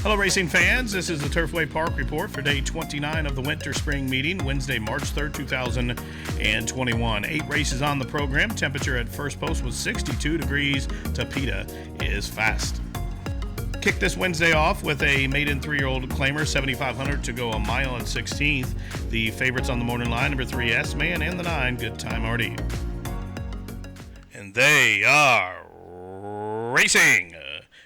Hello, racing fans. This is the Turfway Park Report for day 29 of the Winter Spring Meeting, Wednesday, March 3rd, 2021. 8 races on the program. Temperature at first post was 62 degrees. Tapeta is fast. Kick this Wednesday off with a maiden 3-year-old claimer, 7,500 to go a mile and 16th. The favorites on the morning line, number 3, S-Man, and the 9, Good Time Artie. And they are racing.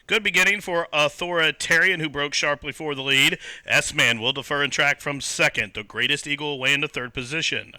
Good beginning for Authoritarian, who broke sharply for the lead. S-Man will defer and track from second. The Greatest Eagle away into third position.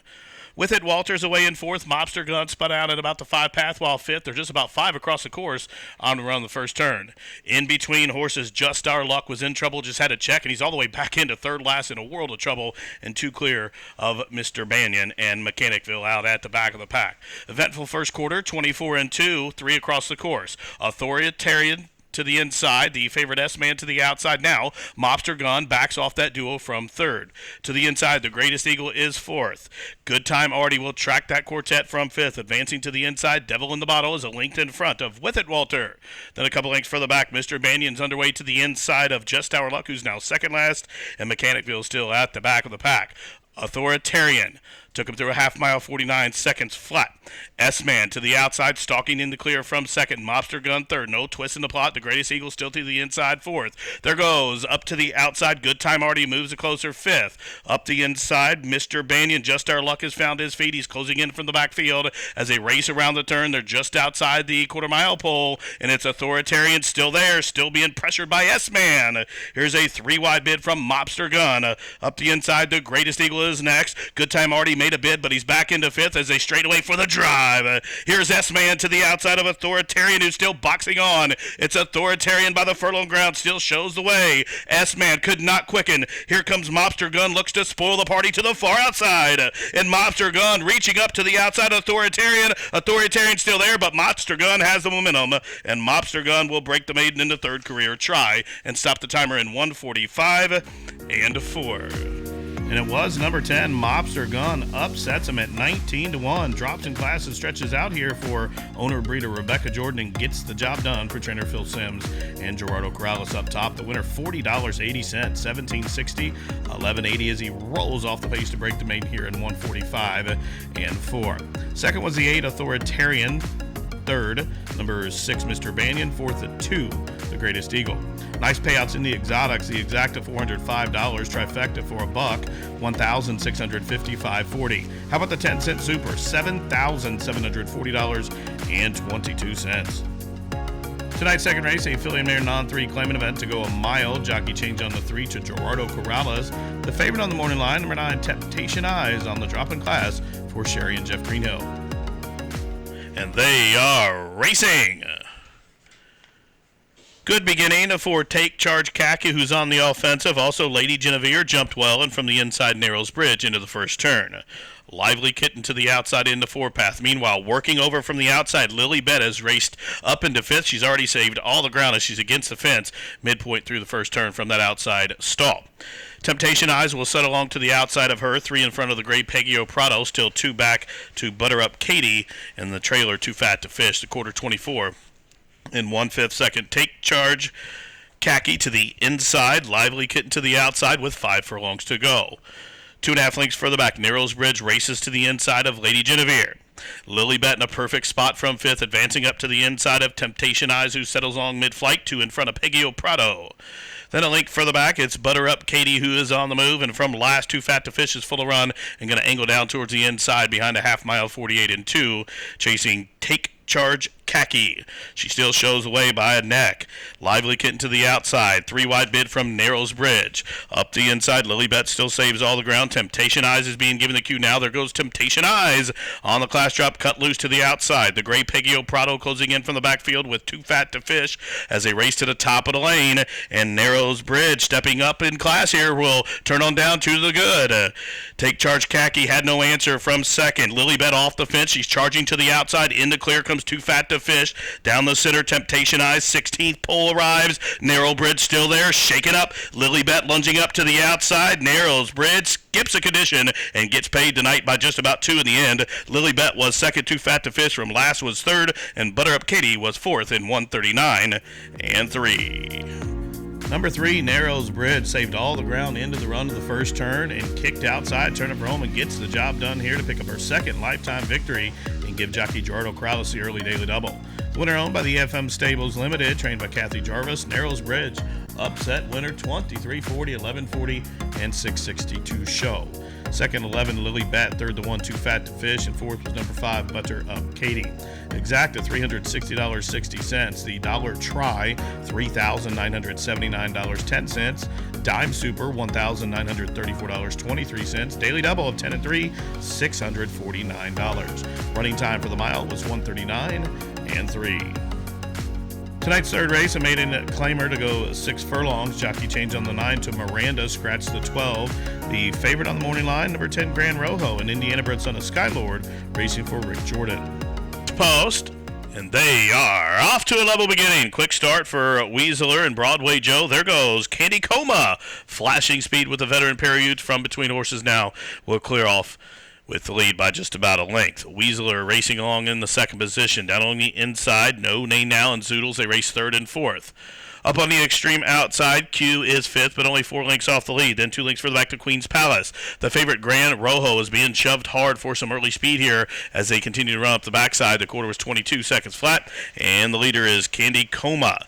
With it, Walters away in fourth. Mobster Gun spun out at about the 5 path, while fifth. They're just about 5 across the course on around the first turn. In between horses, Just Our Luck was in trouble, just had a check, and he's all the way back into third last in a world of trouble, and 2 clear of Mr. Banyan and Mechanicville out at the back of the pack. Eventful first quarter, 24 and 2, 3 across the course. Authoritarian to the inside, the favorite S-Man to the outside now. Mobster Gun backs off that duo from third. To the inside, the Greatest Eagle is fourth. Good Time Artie will track that quartet from fifth. Advancing to the inside, Devil in the Bottle is a length in front of With It Walter. Then a couple lengths further back, Mr. Banyan's underway to the inside of Just Our Luck, who's now second last, and Mechanicville still at the back of the pack. Authoritarian took him through a half mile, 49 seconds flat. S-Man to the outside, stalking in the clear from second. Mobster Gun third. No twist in the plot. The Greatest Eagle still to the inside, fourth. There goes up to the outside. Good Time Artie moves it closer, fifth. Up the inside, Mr. Banyan. Just Our Luck has found his feet. He's closing in from the backfield as they race around the turn. They're just outside the quarter-mile pole, and it's Authoritarian still there, still being pressured by S-Man. Here's a 3-wide bid from Mobster Gun. Up the inside, the Greatest Eagle is next. Good Time Artie made a bid, but he's back into fifth as they straight away for the drive. Here's S-Man to the outside of Authoritarian, who's still boxing on. It's Authoritarian by the furlong ground, still shows the way. S-Man could not quicken. Here comes Mobster Gun, looks to spoil the party to the far outside. And Mobster Gun reaching up to the outside of Authoritarian. Authoritarian still there, but Mobster Gun has the momentum. And Mobster Gun will break the maiden in the third career try and stop the timer in 1:45 and 4. And it was number 10, Mobster Gun, upsets him at 19-1. Drops in class and stretches out here for owner-breeder Rebecca Jordan and gets the job done for trainer Phil Sims and Gerardo Corrales up top. The winner, $40.80, $17.60, $11.80 as he rolls off the pace to break the maiden here in 1:45 and 4. Second was the 8, Authoritarian. Third, number 6, Mr. Banyan. Fourth at 2, the Greatest Eagle. Nice payouts in the exotics. The exacta $405, trifecta for $1, $1,655.40. How about the 10-cent super? $7,740.22. Tonight's second race, a filly and mare non-3 claiming event to go a mile. Jockey change on the 3 to Gerardo Corrales. The favorite on the morning line, number 9, Temptation Eyes on the drop in class for Sherry and Jeff Greenhill. And they are racing. Good beginning for Take Charge Khaki, who's on the offensive. Also, Lady Genevieve jumped well and from the inside Narrows Bridge into the first turn. Lively Kitten to the outside into 4 path. Meanwhile, working over from the outside, Lily Bet has raced up into 5th. She's already saved all the ground as she's against the fence midpoint through the first turn from that outside stall. Temptation Eyes will set along to the outside of her, 3 in front of the Great Peggio Prado, still 2 back to Butter Up Katie, and the trailer Too Fat to Fish, the quarter 24 in 1/5 second. Take Charge Khaki to the inside, Lively Kitten to the outside with 5 furlongs to go. 2.5 lengths further back, Narrows Bridge races to the inside of Lady Genevieve. Lily Bet in a perfect spot from 5th, advancing up to the inside of Temptation Eyes, who settles along mid-flight, 2 in front of Peggio Prado. Then a link further back, it's Butter Up Katie, who is on the move, and from last, Too Fat to Fish is full of run and going to angle down towards the inside behind a half mile, 48 and 2, chasing Take Charge Khaki. She still shows away by a neck. Lively Kitten to the outside. 3-wide bid from Narrows Bridge. Up the inside, Lily Bet still saves all the ground. Temptation Eyes is being given the cue now. There goes Temptation Eyes on the class drop, cut loose to the outside. The Gray Peggio Prado closing in from the backfield with Too Fat to Fish as they race to the top of the lane. And Narrows Bridge stepping up in class here will turn on down to the good. Take Charge Khaki had no answer from second. Lily Bet off the fence. She's charging to the outside. In the clear comes Too Fat to Fish. Down the center, Temptation Eyes. 16th pole arrives. Narrow Bridge still there. Shaking up. Lily Bet lunging up to the outside. Narrows Bridge skips a condition and gets paid tonight by just about 2 in the end. Lily Bet was second. Too Fat to Fish from last was third. And Butter Up Katie was fourth in 139 and 3. Number 3, Narrows Bridge, saved all the ground into the run of the first turn and kicked outside. Turn up for home and gets the job done here to pick up her second lifetime victory and give jockey Gerardo Corrales the early daily double. The winner owned by the FM Stables Limited, trained by Kathy Jarvis. Narrows Bridge, upset winner 2340, 1140, and 662 show. Second, 11, Lily Bet. Third, the 1, Too Fat to Fish. And fourth was number 5, Butter Up Katie. Exacta, $360.60. The Dollar Try, $3,979.10. Dime Super, $1,934.23. Daily Double of 10 and 3, $649. Running time for the mile was 1:39 and 3. Tonight's third race, a maiden claimer to go 6 furlongs. Jockey change on the 9 to Miranda, scratched the 12. The favorite on the morning line, number 10, Grand Rojo, an Indiana bred son of Skylord, racing for Rick Jordan. Post, and they are off to a level beginning. Quick start for Weaseler and Broadway Joe. There goes Candy Coma, flashing speed with the veteran Perriute from between horses now. Will clear off with the lead by just about a length. Weaseler racing along in the second position. Down on the inside, No Nay Now and Zoodles, they race third and fourth. Up on the extreme outside, Q is fifth, but only 4 lengths off the lead. Then 2 lengths further back to Queen's Palace. The favorite Grand Rojo is being shoved hard for some early speed here as they continue to run up the backside. The quarter was 22 seconds flat, and the leader is Candy Coma.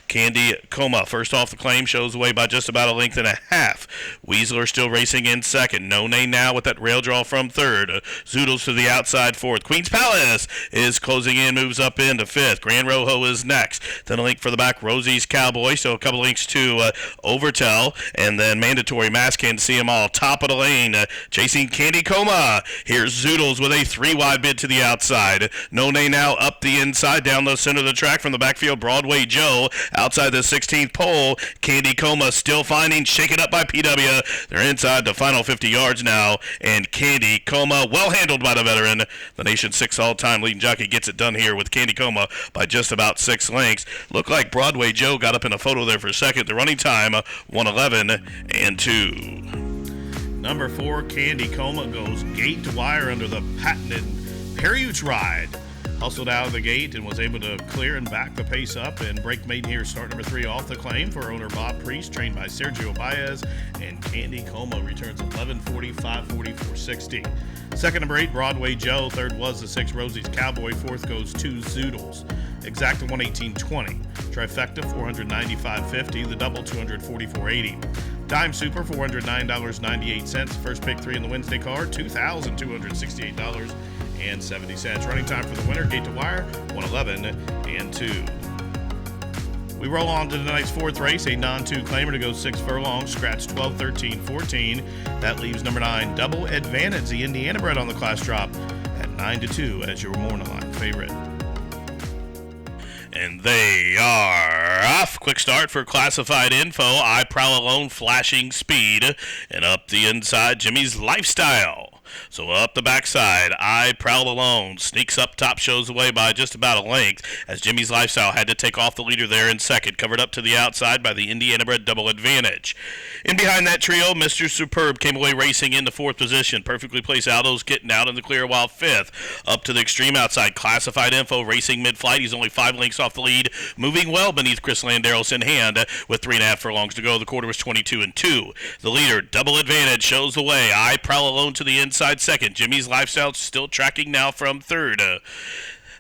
Candy Coma, first off the claim, shows away by just about a length and a half. Weaseler still racing in second. No Name now with that rail draw from third. Zoodles to the outside fourth. Queen's Palace is closing in, moves up into fifth. Grand Rojo is next. Then a link for the back, Rosie's Cowboy. So a couple links to Overtell. And then Mandatory Maskin, see them all. Top of the lane, chasing Candy Coma. Here's Zoodles with a 3-wide bid to the outside. No Name now up the inside, down the center of the track from the backfield, Broadway Joe. Outside the 16th pole, Candy Coma still finding, shaken up by PW. They're inside the final 50 yards now, and Candy Coma, well handled by the veteran. The nation's 6th all-time leading jockey gets it done here with Candy Coma by just about 6 lengths. Looked like Broadway Joe got up in a photo there for a second. The running time, 1:11 and 2. Number 4, Candy Coma, goes gate to wire under the patented Perriute ride. Hustled out of the gate and was able to clear and back the pace up, and break maiden here, start number 3 off the claim for owner Bob Priest, trained by Sergio Baez, and Candy Coma returns 11:40, 5:40, 4:60. Second, number 8, Broadway Joe. Third was the 6, Rosie's Cowboy. Fourth goes 2, Zoodles. Exacta, 118.20. Trifecta, $495.50. The double, $244.80. Dime Super, $409.98. First pick 3 in the Wednesday card, $2,268.70. Running time for the winner, gate to wire, 1:11 and 2. We roll on to tonight's fourth race, a non-2 claimer to go 6 furlongs, scratch 12, 13, 14. That leaves number 9, Double Advantage, the Indiana bred on the class drop at 9-2 as your morning line favorite. And they are off. Quick start for classified info. I Prowl Alone, flashing speed. And up the inside, Jimmy's Lifestyle. So up the backside, I Prowl Alone sneaks up top, shows away by just about a length as Jimmy's Lifestyle had to take off the leader there in second, covered up to the outside by the Indiana bred Double Advantage. In behind that trio, Mr. Superb came away racing in the 4th position. Perfectly placed Aldo's getting out in the clear while 5th. Up to the extreme outside, classified info racing mid-flight. He's only 5 lengths off the lead, moving well beneath Chris Landeros in hand with 3.5 furlongs to go. The quarter was 22 and 2. The leader, Double Advantage, shows the way. I Prowl Alone to the inside second. Jimmy's Lifestyle still tracking now from third.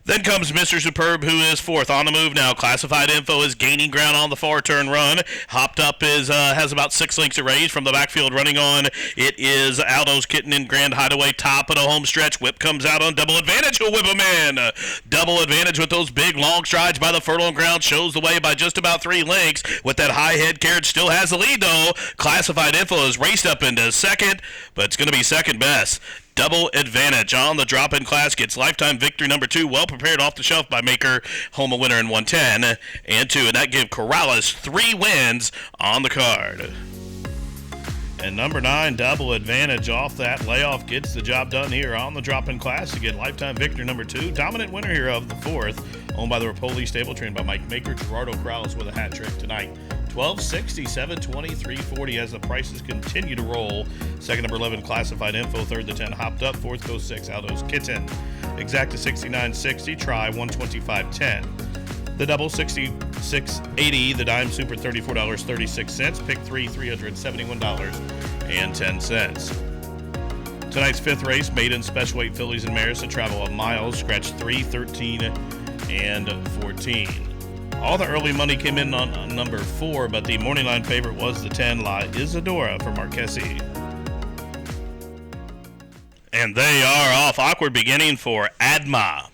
Then comes Mr. Superb, who is 4th. On the move now. Classified info is gaining ground on the far turn run. Hopped up has about 6 lengths to raise from the backfield running on. It is Aldo's Kitten in Grand Hideaway, top of the home stretch. Whip comes out on Double Advantage. Who'll whip him in. Double Advantage with those big long strides by the furlong ground shows the way by just about 3 lengths. With that high head carriage, still has the lead though. Classified info is raced up into second, but it's going to be second best. Double Advantage on the drop-in class gets lifetime victory number 2, well prepared off the shelf by Maker, home a winner in 110 and 2, and that gives Corrales 3 wins on the card. And number 9, Double Advantage, off that layoff, gets the job done here on the drop-in class to get lifetime victory number 2. Dominant winner here of the 4th, owned by the Rapoli stable, trained by Mike Maker. Gerardo Corrales with a hat trick tonight. 1260, 720, 340 as the prices continue to roll. Second, number 11, Classified Info. Third, the 10, Hopped Up. Fourth goes 6, Aldo's Kitten. Exacta, 69.60. Try, 125.10. The double, $66.80. The dime super, $34.36. Pick three, $371.10. Tonight's fifth race, maiden special weight fillies and mares to travel a mile. Scratch 3, 13, and 14. All the early money came in on number 4, but the morning line favorite was the 10, La Isadora for Marquesi. And they are off. Awkward beginning for Adma.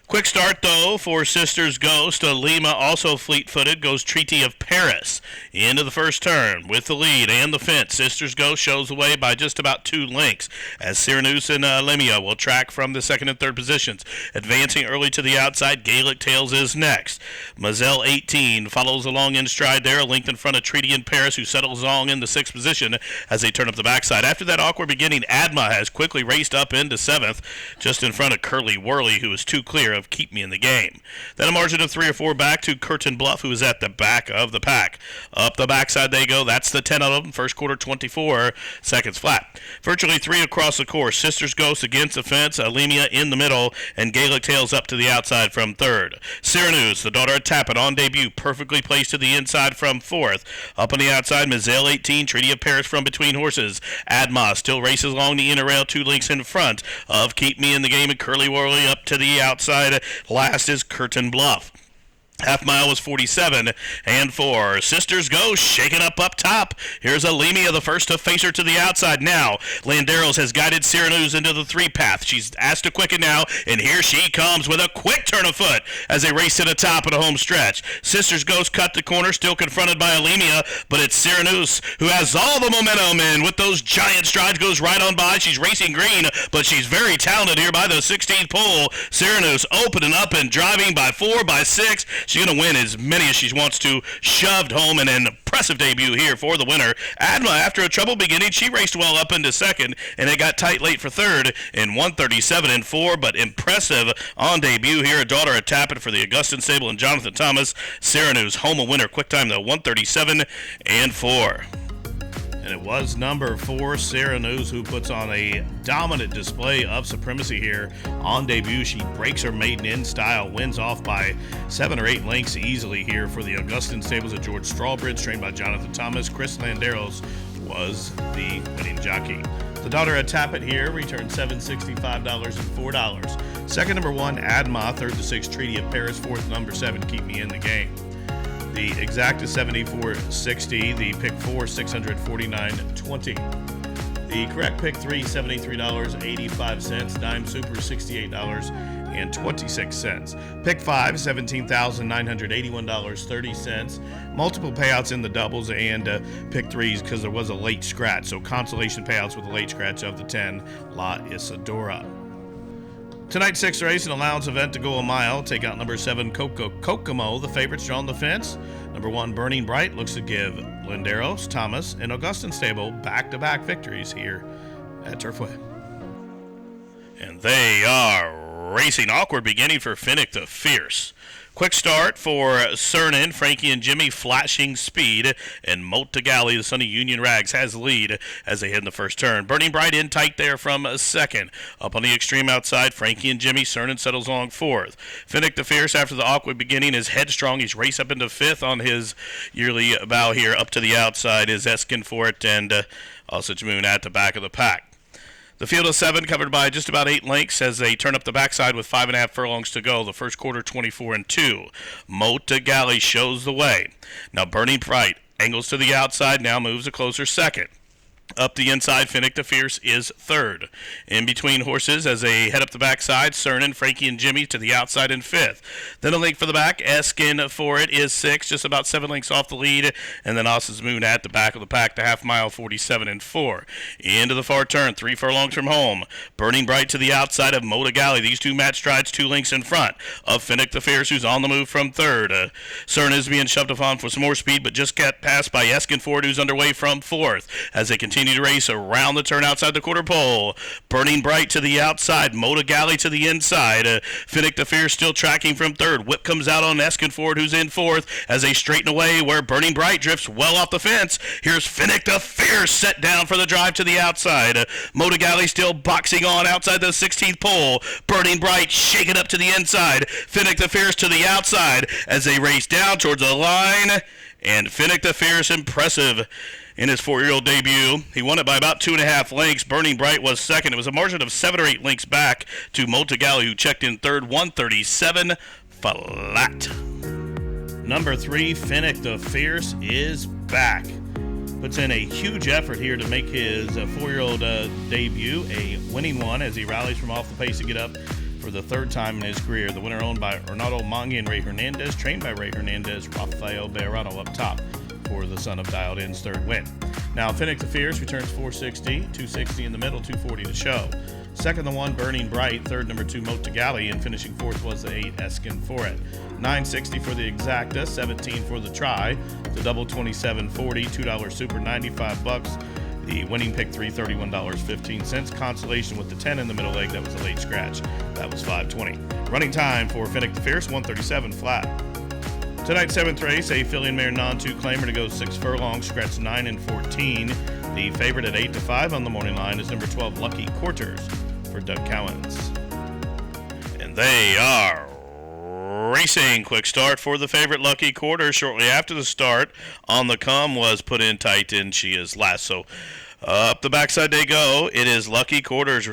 Quick start, though, for Sisters Ghost. Lima, also fleet-footed, goes Treaty of Paris into the first turn with the lead and the fence. Sisters Ghost shows the way by just about 2 lengths as Cyrenus and Lemia will track from the second and third positions. Advancing early to the outside, Gaelic Tales is next. Mazel 18 follows along in stride there, a length in front of Treaty in Paris, who settles along in the 6th position as they turn up the backside. After that awkward beginning, Adma has quickly raced up into 7th, just in front of Curly Whirly, who is too clear of Keep Me in the Game. Then a margin of 3 or 4 back to Curtain Bluff, who is at the back of the pack. Up the backside they go. That's the 10 of them. First quarter, 24 seconds flat. Virtually 3 across the course. Sisters Ghost against the fence. Alemia in the middle, and Gaelic Tales up to the outside from 3rd. Cyrenus, the daughter of Tappet, on debut, perfectly placed to the inside from 4th. Up on the outside, Mazel 18, Treaty of Paris from between horses. Adma still races along the inner rail, 2 lengths in front of Keep Me in the Game, and Curly Whirly up to the outside. Last is Curtain Bluff. Half mile was 47 and 4. Sisters Ghost shaking up top. Here's Alemia, the first to face her to the outside now. Landeros has guided Cyrenus into the 3 path. She's asked to quicken now, and here she comes with a quick turn of foot as they race to the top of the home stretch. Sisters Ghost cut the corner, still confronted by Alemia, but it's Cyrenus who has all the momentum, and with those giant strides goes right on by. She's racing green, but she's very talented here by the 16th pole. Cyrenus opening up and driving by 4, by 6. She's going to win as many as she wants to. Shoved home, and an impressive debut here for the winner. Adma, after a trouble beginning, she raced well up into 2nd, and it got tight late for 3rd in 1:37 and 4, but impressive on debut here. A daughter of Tappet for the Augustin Stable and Jonathan Thomas. Cyrenus home a winner. Quick time, though, 1:37 and 4. And it was number 4, Cyrenus, who puts on a dominant display of supremacy here. On debut, she breaks her maiden in style, wins off by 7 or 8 lengths easily here for the Augustin Stables of George Strawbridge, trained by Jonathan Thomas. Chris Landeros was the winning jockey. The daughter of Tappet here returned $765 and $4. Second, number 1, Adma. Third to 6, Treaty of Paris. Fourth, number 7, Keep Me in the Game. The exact is $74.60. The pick 4, $649.20. The correct pick 3, $73.85. Dime super, $68.26. Pick 5, $17,981.30. Multiple payouts in the doubles and pick 3s because there was a late scratch. So consolation payouts with a late scratch of the 10, La Isadora. Tonight's 6th race, an allowance event to go a mile. Take out number 7, Kokomo. The favorites drawn the fence. Number 1, Burning Bright, looks to give Landeros, Thomas, and Augustin Stable back-to-back victories here at Turfway. And they are racing. Awkward beginning for Finnick the Fierce. Quick start for Cernan, Frankie and Jimmy, flashing speed, and Moat to Galley, the son of Union Rags, has the lead as they head in the first turn. Burning Bright in tight there from 2nd. Up on the extreme outside, Frankie and Jimmy. Cernan settles along 4th. Finnick the Fierce, after the awkward beginning, is headstrong. He's raced up into 5th on his yearly bow here. Up to the outside is Eskinfort and Osage Moon at the back of the pack. The field of 7 covered by just about 8 lengths as they turn up the backside with 5.5 furlongs to go. The first quarter, 24 and 2. Moat to Galley shows the way. Now Burning Bright angles to the outside, now moves a closer 2nd. Up the inside, Finnick the Fierce is 3rd. In between horses as they head up the backside, Cernan, Frankie, and Jimmy to the outside in 5th. Then a length for the back, Eskin for it is 6th, just about 7 lengths off the lead. And then Osage Moon at the back of the pack, the half mile, 47 and 4. Into the far turn, 3 furlongs from home. Burning Bright to the outside of Moda Galley. These two match strides 2 lengths in front of Finnick the Fierce, who's on the move from 3rd. Cernan is being shoved upon for some more speed, but just got passed by Eskin Ford, who's underway from 4th as they continue continue to race around the turn outside the quarter pole. Burning Bright to the outside. Moda Galley to the inside. Finnick the Fierce still tracking from third. Whip comes out on Eskinford, who's in fourth, as they straighten away where Burning Bright drifts well off the fence. Here's Finnick the Fierce set down for the drive to the outside. Moda Galley still boxing on outside the 16th pole. Burning Bright shaking up to the inside. Finnick the Fierce to the outside as they race down towards the line. And Finnick the Fierce, impressive in his 4-year-old debut. He won it by about 2.5 lengths. Burning Bright was second. It was a margin of 7 or 8 lengths back to Moda Galley, who checked in third, 137 flat. Number 3, Finnick the Fierce is back. Puts in a huge effort here to make his 4-year-old debut a winning one as he rallies from off the pace to get up for the third time in his career. The winner owned by Renato Mangi and Ray Hernandez, trained by Ray Hernandez. Rafael Bejarano up top for the son of Dialed In's third win. Now, Finnick the Fierce returns 460, 260 in the middle, 240 to show. Second, the 1, Burning Bright. Third, number 2, Moda Galley. And finishing fourth was the 8, Eskinford. 960 for the exacta, 17 for the try. The double, 27.40, $2 super, $95. The winning pick, $331.15. Consolation with the 10 in the middle leg. That was a late scratch. That was $5.20. Running time for Finnick the Fierce, 137 flat. Tonight's 7th race, a filly and mare non-2 claimer to go 6 furlongs, scratch 9 and 14. The favorite at 8-5 on the morning line is number 12, Lucky Quarters for Doug Cowens. And they are racing. Quick start for the favorite, Lucky Quarters. Shortly after the start, On the Come was put in tight, and she is last. So up the backside they go. It is Lucky Quarters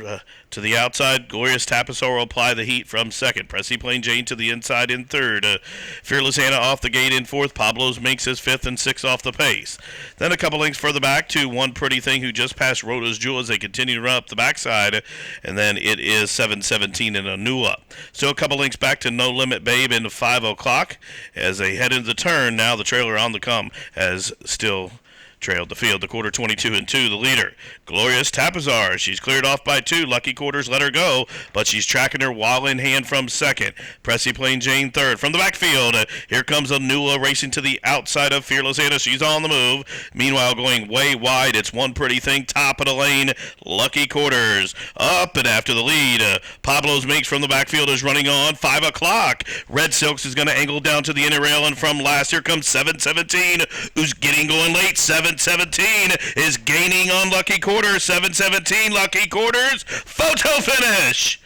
to the outside. Glorious Tapasaur will apply the heat from second. Pressy Plain Jane to the inside in third. Fearless Anna off the gate in fourth. Pablo's Minx is fifth and sixth off the pace. Then a couple lengths further back to One Pretty Thing, who just passed Rhoda's Jewel as they continue to run up the backside. And then it is 7:17 in Anua. Still a couple lengths back to No Limit Babe in 5 o'clock as they head into the turn. Now the trailer On the Come has still trailed the field. The quarter, 22 and 2, the leader. Glorious Tapazar. She's cleared off by 2. Lucky Quarters let her go, but she's tracking her while in hand from second. Pressy Plain Jane third. From the backfield, here comes Anula racing to the outside of Fearless Anna. She's on the move. Meanwhile, going way wide, it's One Pretty Thing, top of the lane. Lucky Quarters up and after the lead. Pablo's Minx from the backfield is running on. 5 o'clock. Red Silks is going to angle down to the inner rail, and from last, here comes 7:17, who's getting going late. 7:17 is gaining on Lucky Quarters. 7:17, Lucky Quarters, photo finish.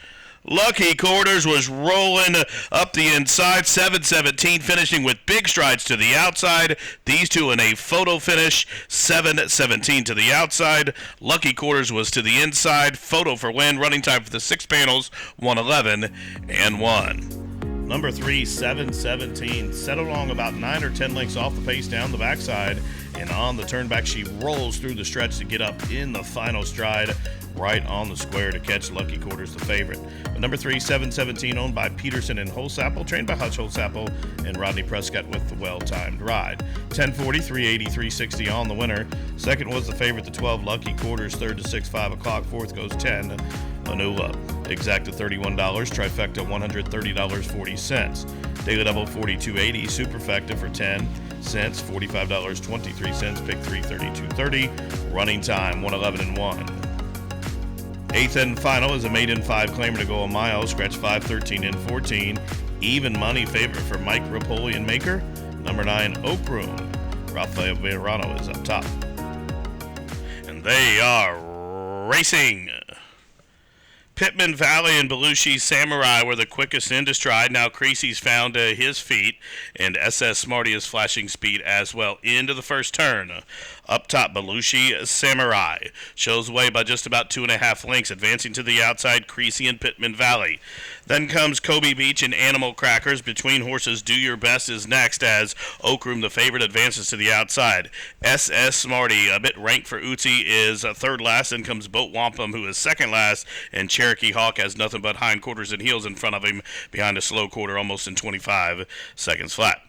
Lucky Quarters was rolling up the inside. 7:17 finishing with big strides to the outside. These two in a photo finish. 7:17 to the outside. Lucky Quarters was to the inside. Photo for win. Running time for the 6 panels, 1:11 and 1. Number 3, 7:17, set along about 9 or 10 lengths off the pace down the backside, and on the turn back, she rolls through the stretch to get up in the final stride, right on the square to catch Lucky Quarters, the favorite. But number 3, 7:17, owned by Peterson and Holsapple, trained by Hutch Holsapple and Rodney Prescott with the well-timed ride. 10:40, 380, 360 on the winner. Second was the favorite, the 12, Lucky Quarters. Third to 6, 5 o'clock. Fourth goes 10, Anula. Exacta $31, trifecta $130.40. Daily double $42.80, superfecta for 10 cents, $45.23, pick 332.30. Running time 1:11 and 1. Eighth and final is a maiden 5 claimer to go a mile, scratch 5, 13 and 14. Even money favorite for Mike Rapolian Maker. Number 9, Oak Room. Rafael Bejarano is up top. And they are racing. Pittman Valley and Belushi Samurai were the quickest into stride. Now Creasy's found his feet, and SS Smarty is flashing speed as well into the first turn. Up top, Belushi Samurai shows away by just about 2.5 lengths, advancing to the outside, Creasy and Pittman Valley. Then comes Kobe Beach and Animal Crackers. Between Horses, Do Your Best is next as Oak Room, the favorite, advances to the outside. SS Smarty, a bit ranked for Uzi, is third last. Then comes Boat Wampum, who is second last, and Cherokee Hawk has nothing but hindquarters and heels in front of him behind a slow quarter, almost in 25 seconds flat.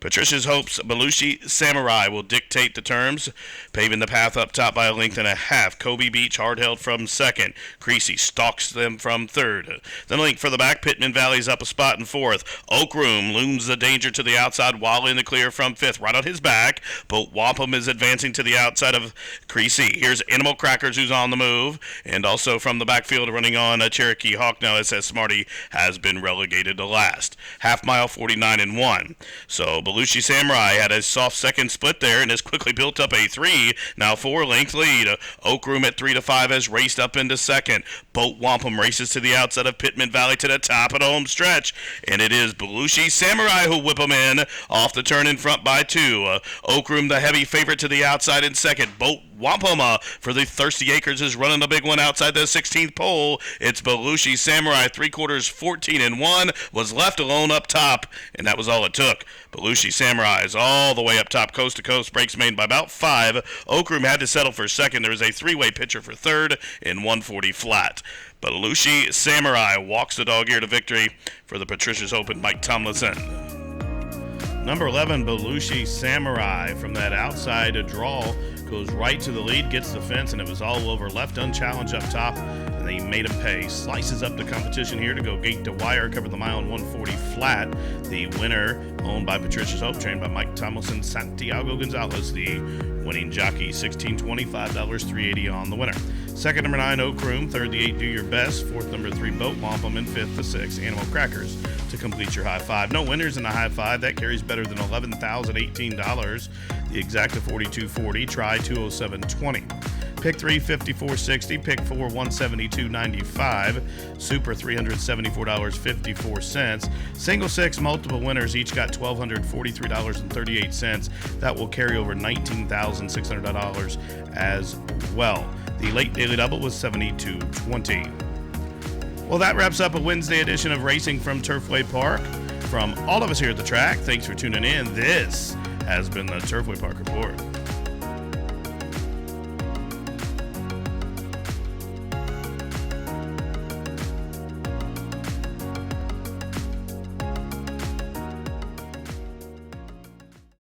Patricia's Hope's Belushi Samurai will dictate the terms, paving the path up top by a length and a half. Kobe Beach hard held from second. Creasy stalks them from third. Then link for the back. Pittman Valley's up a spot in fourth. Oak Room looms the danger to the outside while in the clear from fifth. Right on his back, but Wampum is advancing to the outside of Creasy. Here's Animal Crackers, who's on the move, and also from the backfield running on a Cherokee Hawk now. It says Smarty has been relegated to last. Half mile 49-1. So Belushi Samurai had a soft second split there and has quickly built up a 4-length lead. Oak Room at 3-5 has raced up into second. Boat Wampum races to the outside of Pittman Valley to the top of the home stretch, and it is Belushi Samurai who whip them in off the turn in front by 2. Oak Room the heavy favorite to the outside in second. Boat Wampum for the Thirsty Acres is running the big one outside the 16th pole. It's Belushi Samurai, 14-and-1, was left alone up top, and that was all it took. Belushi Samurai is all the way up top, coast to coast, breaks made by about 5. Oak Room had to settle for second. There was a 3-way pitcher for third in 140 flat. Belushi Samurai walks the dog ear to victory for the Patricia's Open Mike Tomlinson. Number 11, Belushi Samurai, from that outside draw, goes right to the lead, gets the fence, and it was all over. Left unchallenged up top, and they made him pay. Slices up the competition here to go gate to wire, covered the mile in 140 flat. The winner, owned by Patricia's Hope, trained by Mike Tomlinson, Santiago Gonzalez, the winning jockey, $16.25, $3.80 on the winner. Second, number 9, Oak Room. Third, the 8, Do Your Best. Fourth, number 3, Boat Wampum. And fifth, the 6, Animal Crackers, to complete your high five. No winners in the high five. That carries better than $11,018. The exacta 42.40. Try 207.20. Pick 3, $54.60. Pick 4, $172.95. Super, $374.54. Single 6, multiple winners each got $1,243.38. That will carry over $19,600 as well. The late daily double was $72.20. Well, that wraps up a Wednesday edition of Racing from Turfway Park. From all of us here at the track, thanks for tuning in. This has been the Turfway Park Report.